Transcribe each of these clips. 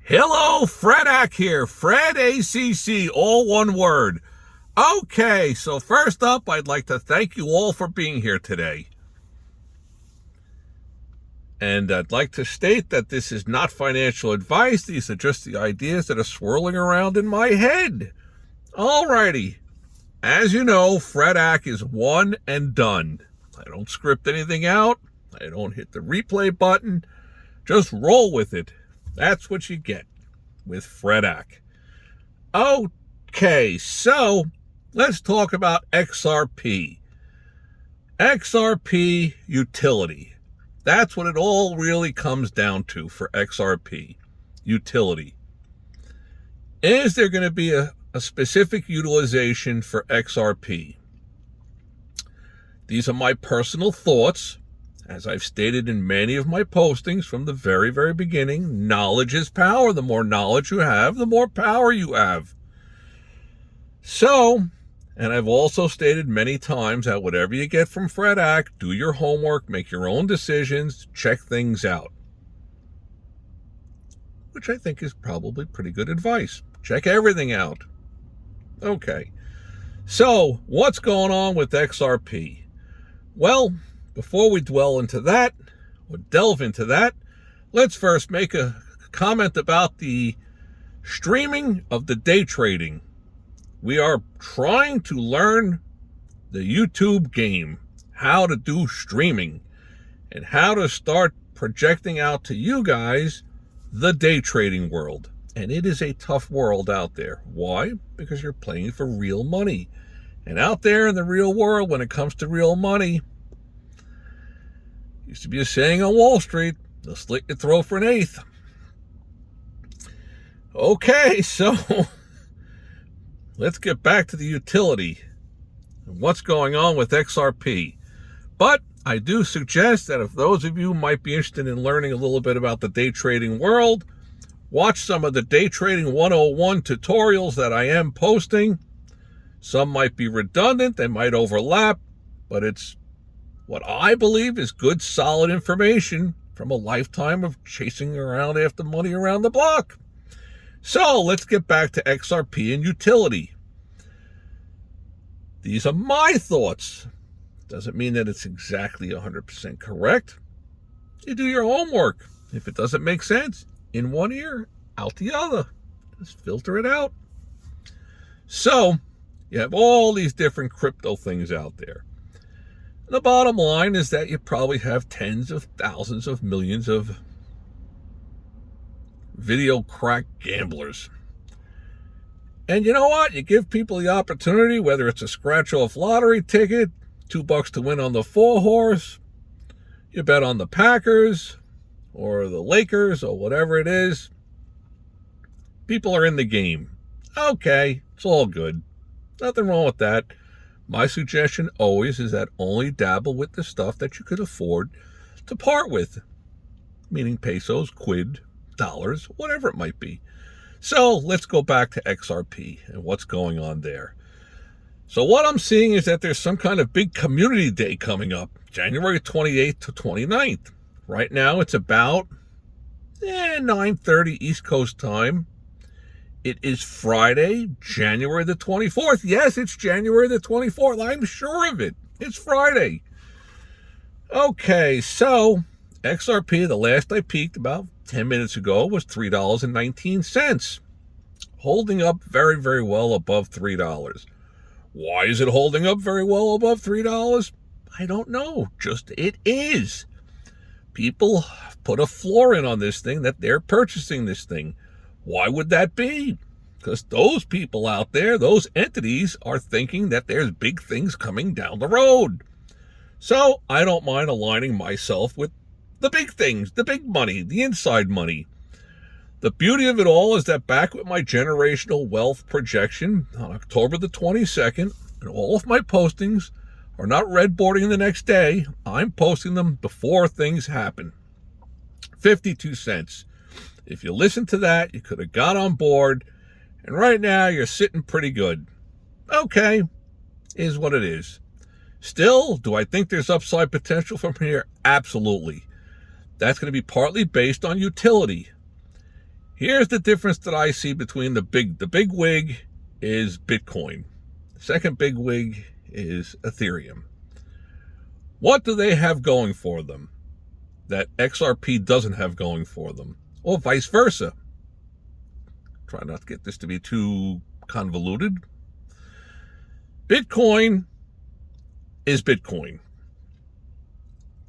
Hello, Fredak here. Fred ACC, all one word. Okay, so first up, I'd like to thank you all for being here today. And I'd like to state that this is not financial advice. These are just the ideas that are swirling around in my head. Alrighty. As you know, Fredak is one and done. I don't script anything out. I don't hit the replay button. Just roll with it. That's what you get with Fredak. Okay, so let's talk about XRP. XRP utility. That's what it all really comes down to for XRP. Utility. Is there going to be a specific utilization for XRP? These are my personal thoughts. As I've stated in many of my postings from the very, very beginning, knowledge is power. The more knowledge you have, the more power you have. So, and I've also stated many times that whatever you get from Fredak, do your homework, make your own decisions, check things out. Which I think is probably pretty good advice. Check everything out. Okay. So, what's going on with XRP? Well, before we delve into that, let's first make a comment about the streaming of the day trading. We are trying to learn the YouTube game, how to do streaming, and how to start projecting out to you guys the day trading world. And it is a tough world out there. Why? Because you're playing for real money. And out there in the real world, when it comes to real money, used to be a saying on Wall Street, they'll slit your throat for an eighth. Okay, so let's get back to the utility and what's going on with XRP. But I do suggest that if those of you might be interested in learning a little bit about the day trading world, watch some of the Day Trading 101 tutorials that I am posting. Some might be redundant, they might overlap, but it's what I believe is good, solid information from a lifetime of chasing around after money around the block. So let's get back to XRP and utility. These are my thoughts. Doesn't mean that it's exactly 100% correct. You do your homework. If it doesn't make sense, in one ear, out the other. Just filter it out. So you have all these different crypto things out there. The bottom line is that you probably have tens of thousands of millions of video crack gamblers. And you know what? You give people the opportunity, whether it's a scratch-off lottery ticket, $2 to win on the 4-horse, you bet on the Packers or the Lakers or whatever it is. People are in the game. Okay, it's all good. Nothing wrong with that. My suggestion always is that only dabble with the stuff that you could afford to part with, meaning pesos, quid, dollars, whatever it might be. So let's go back to XRP and what's going on there. So what I'm seeing is that there's some kind of big community day coming up, January 28th to 29th. Right now it's about 9:30 East Coast time. It is Friday, January the 24th. Yes, it's January the 24th. I'm sure of it. It's Friday. Okay, so XRP, the last I peeked about 10 minutes ago, was $3.19. Holding up very, very well above $3. Why is it holding up very well above $3? I don't know. Just it is. People put a floor in on this thing that they're purchasing this thing. Why would that be? Because those people out there, those entities, are thinking that there's big things coming down the road. So I don't mind aligning myself with the big things, the big money, the inside money. The beauty of it all is that back with my generational wealth projection on October the 22nd, and all of my postings are not redboarding the next day. I'm posting them before things happen. 52 cents. If you listen to that, you could have got on board, and right now you're sitting pretty good. Okay, is what it is. Still, do I think there's upside potential from here? Absolutely. That's going to be partly based on utility. Here's the difference that I see between the big wig is Bitcoin. The second big wig is Ethereum. What do they have going for them that XRP doesn't have going for them? Or vice versa. Try not to get this to be too convoluted. Bitcoin is Bitcoin.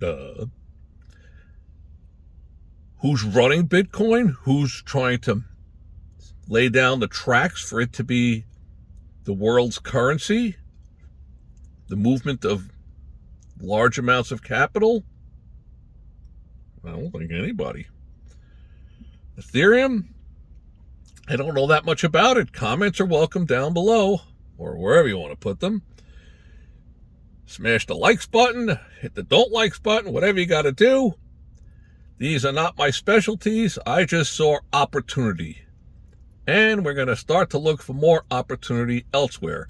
Duh. Who's running Bitcoin? Who's trying to lay down the tracks for it to be the world's currency? The movement of large amounts of capital? I don't think anybody. Ethereum? I don't know that much about it. Comments are welcome down below, or wherever you want to put them. Smash the likes button, hit the don't likes button, whatever you got to do. These are not my specialties. I just saw opportunity. And we're going to start to look for more opportunity elsewhere.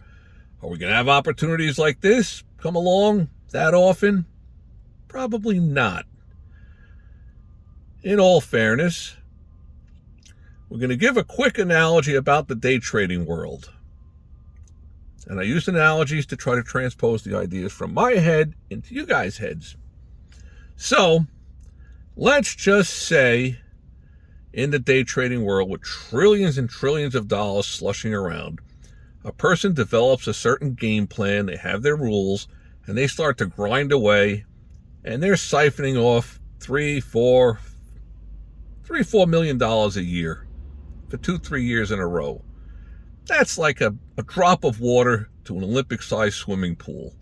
Are we going to have opportunities like this come along that often? Probably not. In all fairness, we're going to give a quick analogy about the day trading world. And I use analogies to try to transpose the ideas from my head into you guys' heads. So, let's just say in the day trading world with trillions and trillions of dollars slushing around, a person develops a certain game plan, they have their rules, and they start to grind away, and they're siphoning off $3-4 million a year for 2-3 years in a row. That's like a drop of water to an Olympic-sized swimming pool.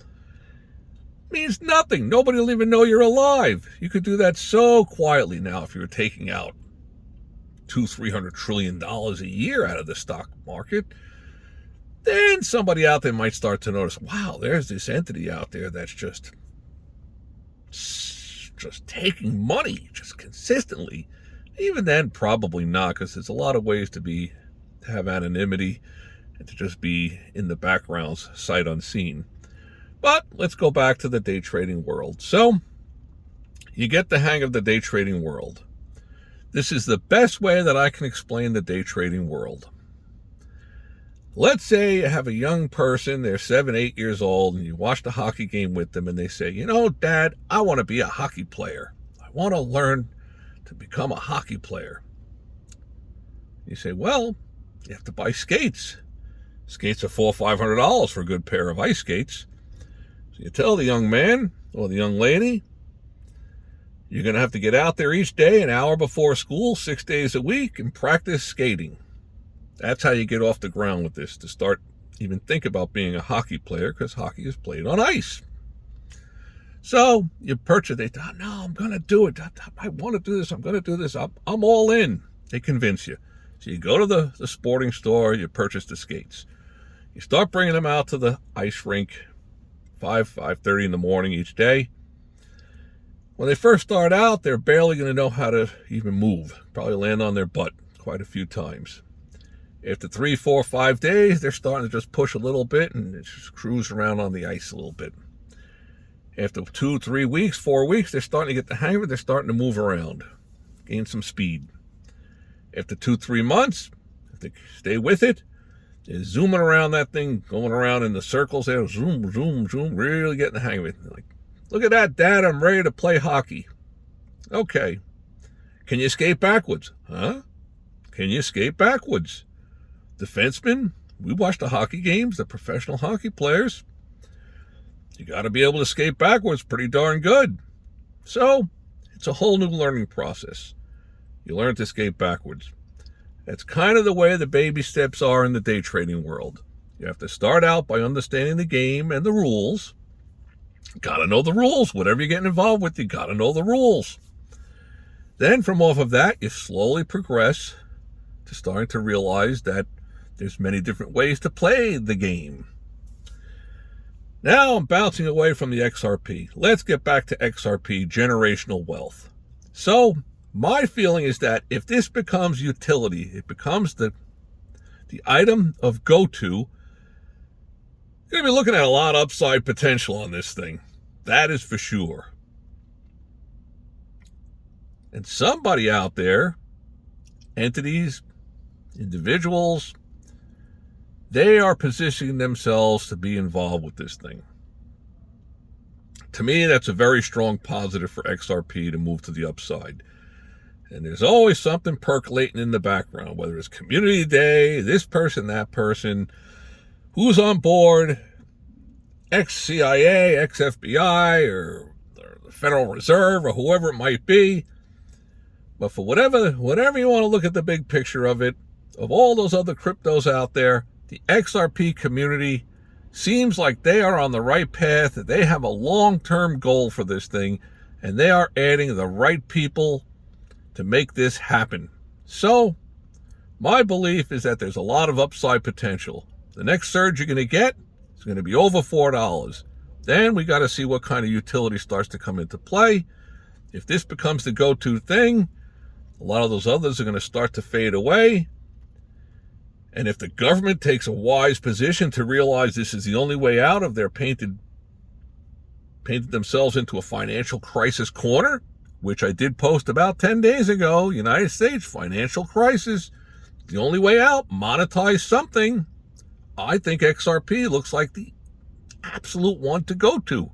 Means nothing. Nobody will even know you're alive. You could do that so quietly now if you were taking out $200-300 trillion a year out of the stock market. Then somebody out there might start to notice, wow, there's this entity out there that's just taking money just consistently. Even then, probably not, because there's a lot of ways to have anonymity and to just be in the background, sight unseen. But let's go back to the day trading world. So you get the hang of the day trading world. This is the best way that I can explain the day trading world. Let's say you have a young person, they're 7-8 years old, and you watch the hockey game with them, and they say, you know, Dad, I want to be a hockey player. I want to learn to become a hockey player. You say, well, you have to buy skates. Skates are $400-500 for a good pair of ice skates. So you tell the young man or the young lady, you're going to have to get out there each day, an hour before school, 6 days a week, and practice skating. That's how you get off the ground with this, to start even think about being a hockey player, because hockey is played on ice. So you purchase, they thought, no, I'm going to do it. I want to do this. I'm going to do this. I'm all in. They convince you. So you go to the sporting store, you purchase the skates. You start bringing them out to the ice rink 5:30 in the morning each day. When they first start out, they're barely going to know how to even move. Probably land on their butt quite a few times. After 3, 4, 5 days, they're starting to just push a little bit and just cruise around on the ice a little bit. After 2, 3 weeks, 4 weeks, they're starting to get the hang of it. They're starting to move around, gain some speed. After 2, 3 months, if they stay with it, they're zooming around that thing, going around in the circles there, zoom, zoom, zoom, really getting the hang of it. They're like, look at that, Dad, I'm ready to play hockey. Okay. Can you skate backwards? Huh? Can you skate backwards? Defensemen, we watch the hockey games, the professional hockey players. You got to be able to skate backwards pretty darn good. So, it's a whole new learning process. You learn to skate backwards. That's kind of the way the baby steps are in the day trading world. You have to start out by understanding the game and the rules. Got to know the rules. Whatever you're getting involved with, you got to know the rules. Then from off of that, you slowly progress to starting to realize that there's many different ways to play the game. Now I'm bouncing away from the XRP. Let's get back to XRP, generational wealth. So my feeling is that if this becomes utility, it becomes the item of go-to, you're going to be looking at a lot of upside potential on this thing. That is for sure. And somebody out there, entities, individuals, they are positioning themselves to be involved with this thing. To me, that's a very strong positive for XRP to move to the upside. And there's always something percolating in the background, whether it's community day, this person, that person, who's on board, ex-CIA, ex-FBI, or the Federal Reserve, or whoever it might be. But for whatever you want to look at the big picture of it, of all those other cryptos out there, the XRP community seems like they are on the right path. They have a long-term goal for this thing, and they are adding the right people to make this happen. So, my belief is that there's a lot of upside potential. The next surge you're going to get is going to be over $4. Then we got to see what kind of utility starts to come into play. If this becomes the go-to thing, a lot of those others are going to start to fade away. And if the government takes a wise position to realize this is the only way out of their painted themselves into a financial crisis corner, which I did post about 10 days ago, United States financial crisis, the only way out, monetize something. I think XRP looks like the absolute one to go to.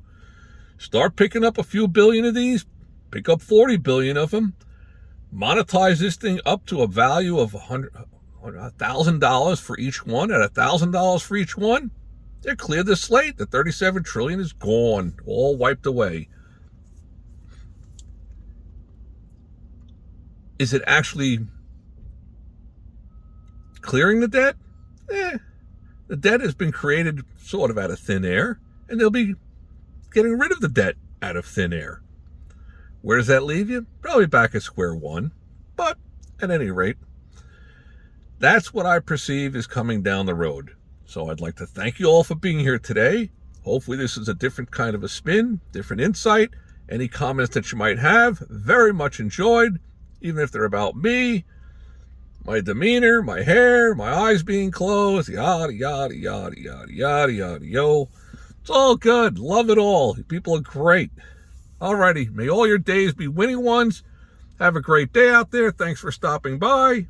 Start picking up a few billion of these, pick up 40 billion of them, monetize this thing up to a value of $1,000 for each one. At $1,000 for each one, they cleared the slate. The 37 trillion is gone, all wiped away. Is it actually clearing the debt? The debt has been created sort of out of thin air, and they'll be getting rid of the debt out of thin air. Where does that leave you? Probably back at square one. But at any rate, that's what I perceive is coming down the road. So I'd like to thank you all for being here today. Hopefully this is a different kind of a spin, different insight. Any comments that you might have, very much enjoyed, even if they're about me, my demeanor, my hair, my eyes being closed, yada, yada, yada, yada, yada, yada, yo. It's all good. Love it all. People are great. Alrighty. May all your days be winning ones. Have a great day out there. Thanks for stopping by.